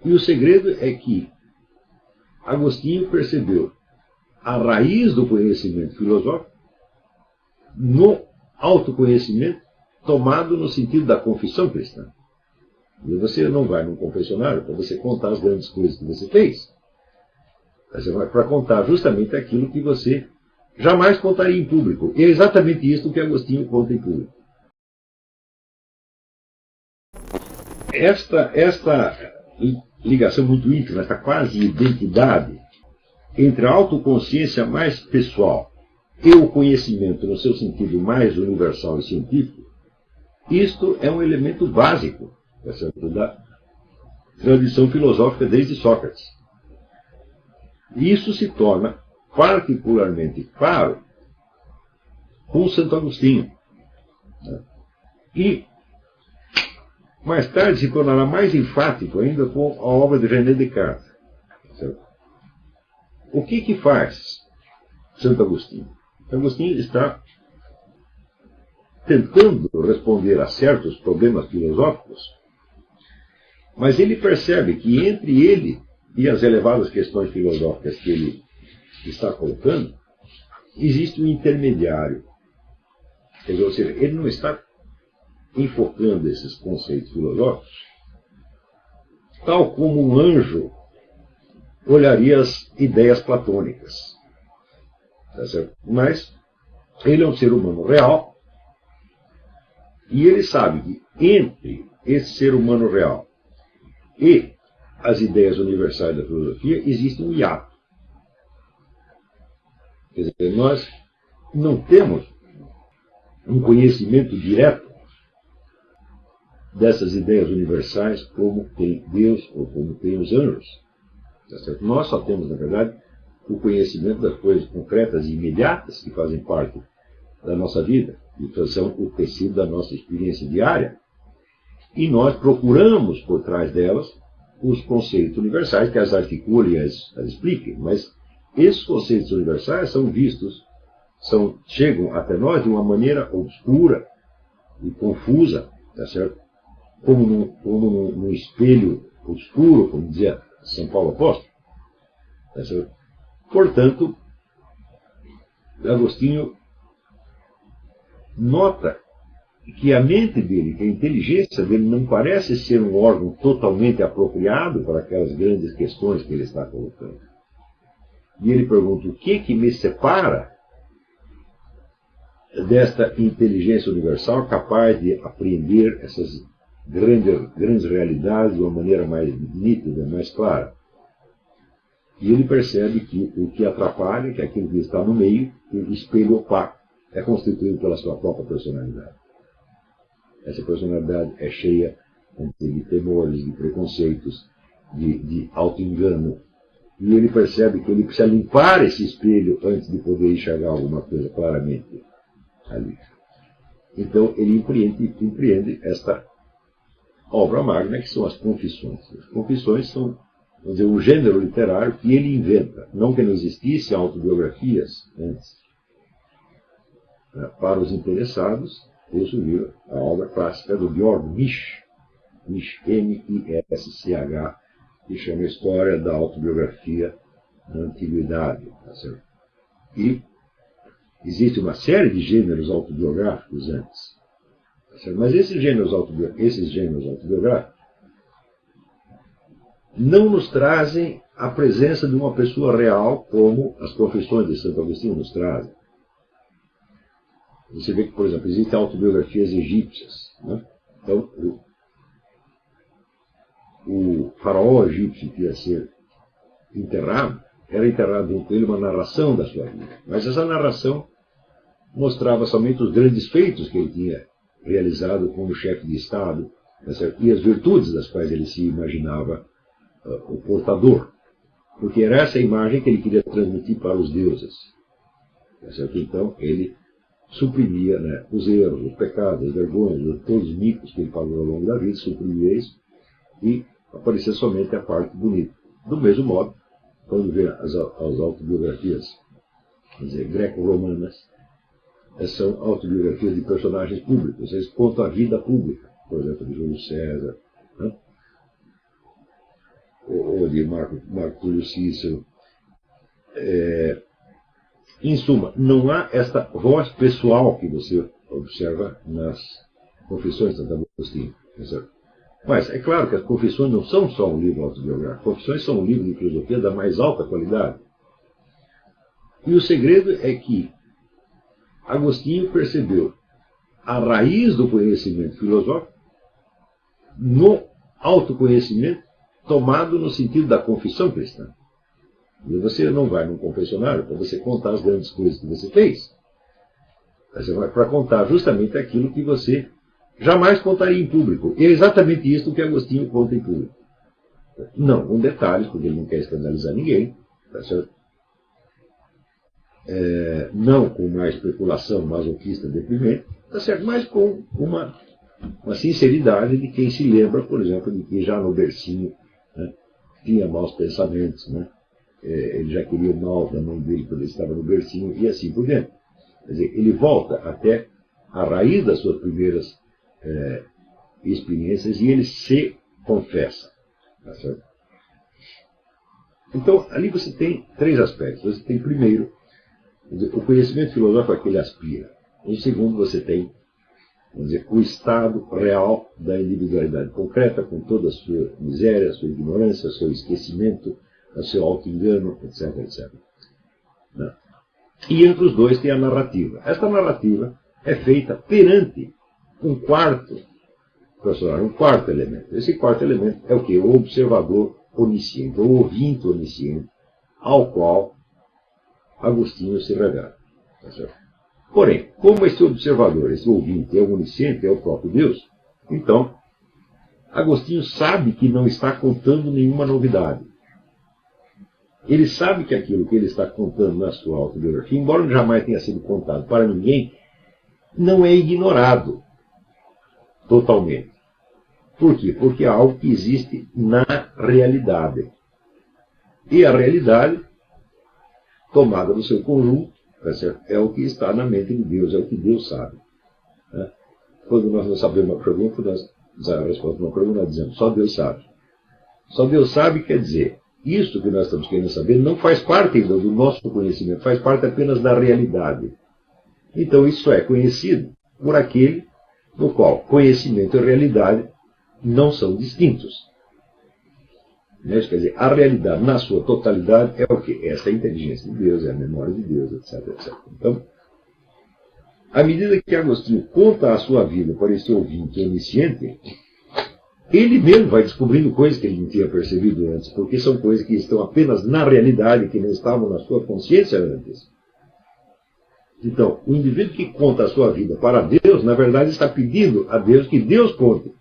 E o segredo é que Agostinho percebeu a raiz do conhecimento filosófico no autoconhecimento tomado no sentido da confissão cristã. E você não vai num confessionário para você contar as grandes coisas que você fez. Você vai para contar justamente aquilo que você jamais contaria em público. E é exatamente isso que Agostinho conta em público. Esta ligação muito íntima, esta quase identidade entre a autoconsciência mais pessoal e o conhecimento no seu sentido mais universal e científico, isto é um elemento básico da tradição filosófica desde Sócrates. E isso se torna particularmente claro com Santo Agostinho. E mais tarde se tornará mais enfático ainda com a obra de René Descartes. O que faz Santo Agostinho? Santo Agostinho está tentando responder a certos problemas filosóficos, mas ele percebe que entre ele e as elevadas questões filosóficas que ele está colocando, existe um intermediário. Quer dizer, ou seja, ele não está enfocando esses conceitos filosóficos tal como um anjo olharia as ideias platônicas. Tá certo? Mas ele é um ser humano real e ele sabe que entre esse ser humano real e as ideias universais da filosofia existe um hiato. Quer dizer, nós não temos um conhecimento direto dessas ideias universais como tem Deus ou como tem os anjos. Tá certo? Nós só temos, na verdade, o conhecimento das coisas concretas e imediatas que fazem parte da nossa vida, que são o tecido da nossa experiência diária. E nós procuramos, por trás delas, os conceitos universais que as articulem e as expliquem. Mas esses conceitos universais são vistos, chegam até nós de uma maneira obscura e confusa, tá certo? Como num espelho obscuro, como dizia São Paulo Apóstolo. Tá certo? Portanto, Agostinho nota que a mente dele, que a inteligência dele não parece ser um órgão totalmente apropriado para aquelas grandes questões que ele está colocando. E ele pergunta: o que me separa desta inteligência universal capaz de apreender essas grandes realidades de uma maneira mais nítida, mais clara? E ele percebe que o que atrapalha, que aquilo que está no meio, o espelho opaco, é constituído pela sua própria personalidade. Essa personalidade é cheia de temores, de preconceitos, de auto-engano. E ele percebe que ele precisa limpar esse espelho antes de poder enxergar alguma coisa claramente ali. Então ele empreende esta obra magna, que são as Confissões. As Confissões são, vamos dizer, um gênero literário que ele inventa. Não que não existissem autobiografias antes. Para os interessados, eu sugiro a obra clássica do Georg Misch, M-I-S-C-H, que chama História da Autobiografia na Antiguidade. Tá certo? E existe uma série de gêneros autobiográficos antes. Tá certo? Mas esses gêneros autobiográficos não nos trazem a presença de uma pessoa real como as Confissões de Santo Agostinho nos trazem. Você vê que, por exemplo, existem autobiografias egípcias. Né? Então, o faraó egípcio que ia ser enterrado, era enterrado com ele uma narração da sua vida. Mas essa narração mostrava somente os grandes feitos que ele tinha realizado como chefe de Estado, tá certo? E as virtudes das quais ele se imaginava o portador. Porque era essa a imagem que ele queria transmitir para os deuses. Tá certo? Então, ele suprimia, né, os erros, os pecados, as vergonhas, todos os micos que ele pagou ao longo da vida, suprimia isso e aparecia somente a parte bonita. Do mesmo modo, quando vê as autobiografias, quer dizer, greco-romanas, são autobiografias de personagens públicos. Eles contam a vida pública, por exemplo, de Júlio César. Né? ou de Marco Túlio Cícero. Em suma, não há esta voz pessoal que você observa nas Confissões de Santo Agostinho. Mas é claro que as Confissões não são só um livro autobiográfico. As Confissões são um livro de filosofia da mais alta qualidade. E o segredo é que Agostinho percebeu a raiz do conhecimento filosófico no autoconhecimento tomado no sentido da confissão cristã. E você não vai num confessionário para você contar as grandes coisas que você fez. Você vai para contar justamente aquilo que você jamais contaria em público. E é exatamente isso que Agostinho conta em público. Não com detalhes, porque ele não quer escandalizar ninguém. Tá certo? Não com uma especulação masoquista deprimente, tá certo? Mas com uma sinceridade de quem se lembra, por exemplo, de que já no bercinho, né, tinha maus pensamentos, né? Ele já queria o mal da mãe dele quando ele estava no bercinho, e assim por diante. Quer dizer, ele volta até a raiz das suas primeiras experiências e ele se confessa. Tá certo? Então, ali você tem três aspectos. Você tem, primeiro, o conhecimento filosófico a que ele aspira. Em segundo, você tem, vamos dizer, o estado real da individualidade concreta, com toda a sua miséria, a sua ignorância, o seu esquecimento, o seu auto-engano, etc, etc. Né? E entre os dois tem a narrativa. Esta narrativa é feita perante um quarto personagem, um quarto elemento. Esse quarto elemento é o quê? O observador onisciente, o ouvinte onisciente, ao qual Agostinho se revela. Tá certo? Porém, como esse observador, esse ouvinte, é o onisciente, é o próprio Deus, então, Agostinho sabe que não está contando nenhuma novidade. Ele sabe que aquilo que ele está contando na sua autobiografia, embora jamais tenha sido contado para ninguém, não é ignorado totalmente. Por quê? Porque é algo que existe na realidade. E a realidade, tomada no seu conjunto, é o que está na mente de Deus, é o que Deus sabe. Quando nós não sabemos uma pergunta, a resposta a uma pergunta, nós dizemos, só Deus sabe. Só Deus sabe quer dizer, isso que nós estamos querendo saber não faz parte ainda do nosso conhecimento, faz parte apenas da realidade. Então isso é conhecido por aquele no qual conhecimento e realidade não são distintos. Quer dizer, a realidade na sua totalidade é o quê? Essa é a inteligência de Deus, é a memória de Deus, etc, etc. Então, à medida que Agostinho conta a sua vida para esse ouvinte onisciente, ele mesmo vai descobrindo coisas que ele não tinha percebido antes, porque são coisas que estão apenas na realidade, que não estavam na sua consciência antes. Então, o indivíduo que conta a sua vida para Deus, na verdade, está pedindo a Deus que Deus conte,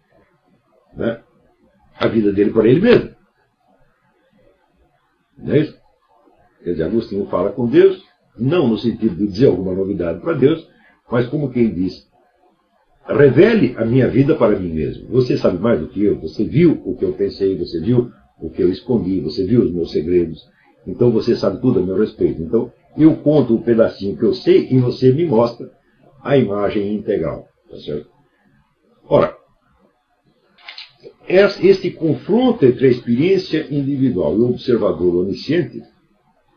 né, a vida dele para ele mesmo. Não é isso? Quer dizer, Agostinho fala com Deus, não no sentido de dizer alguma novidade para Deus, mas como quem diz, revele a minha vida para mim mesmo. Você sabe mais do que eu, você viu o que eu pensei, você viu o que eu escondi, você viu os meus segredos, então você sabe tudo a meu respeito. Então, eu conto um pedacinho que eu sei e você me mostra a imagem integral. Tá certo? Ora, este confronto entre a experiência individual e o observador onisciente,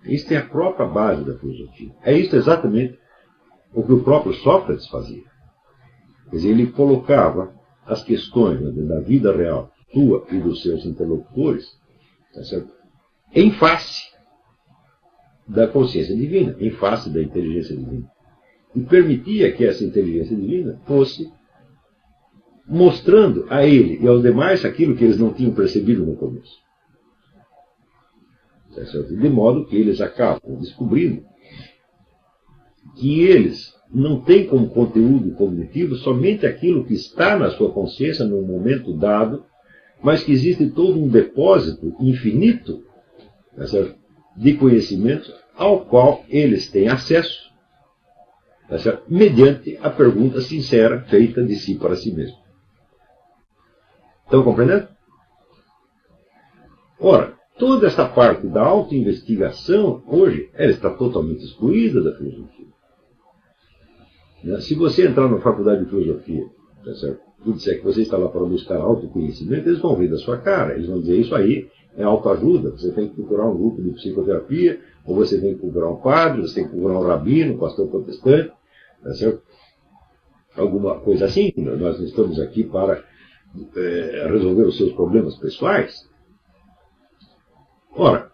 isto é a própria base da filosofia. É isso exatamente o que o próprio Sócrates fazia. Quer dizer, ele colocava as questões da vida real, sua e dos seus interlocutores, tá certo? Em face da consciência divina, em face da inteligência divina. E permitia que essa inteligência divina fosse mostrando a ele e aos demais aquilo que eles não tinham percebido no começo. Tá certo? De modo que eles acabam descobrindo que eles não têm como conteúdo cognitivo somente aquilo que está na sua consciência num momento dado, mas que existe todo um depósito infinito, tá certo, de conhecimento ao qual eles têm acesso, tá certo, mediante a pergunta sincera feita de si para si mesmo. Estão compreendendo? Ora, toda esta parte da autoinvestigação, hoje, ela está totalmente excluída da filosofia. Se você entrar na faculdade de filosofia, tá certo, e disser que você está lá para buscar autoconhecimento, eles vão rir da sua cara. Eles vão dizer, isso aí é autoajuda, você tem que procurar um grupo de psicoterapia, ou você tem que procurar um padre, você tem que procurar um rabino, um pastor protestante, tá certo? Alguma coisa assim. Nós não estamos aqui para resolver os seus problemas pessoais. Ora,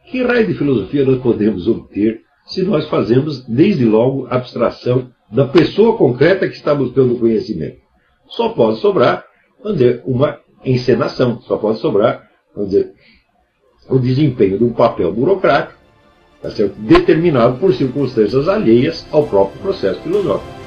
que raio de filosofia nós podemos obter se nós fazemos, desde logo, abstração da pessoa concreta que está buscando o conhecimento? Só pode sobrar, vamos dizer, uma encenação, só pode sobrar, vamos dizer, o desempenho de um papel burocrático, tá certo? Determinado por circunstâncias alheias ao próprio processo filosófico.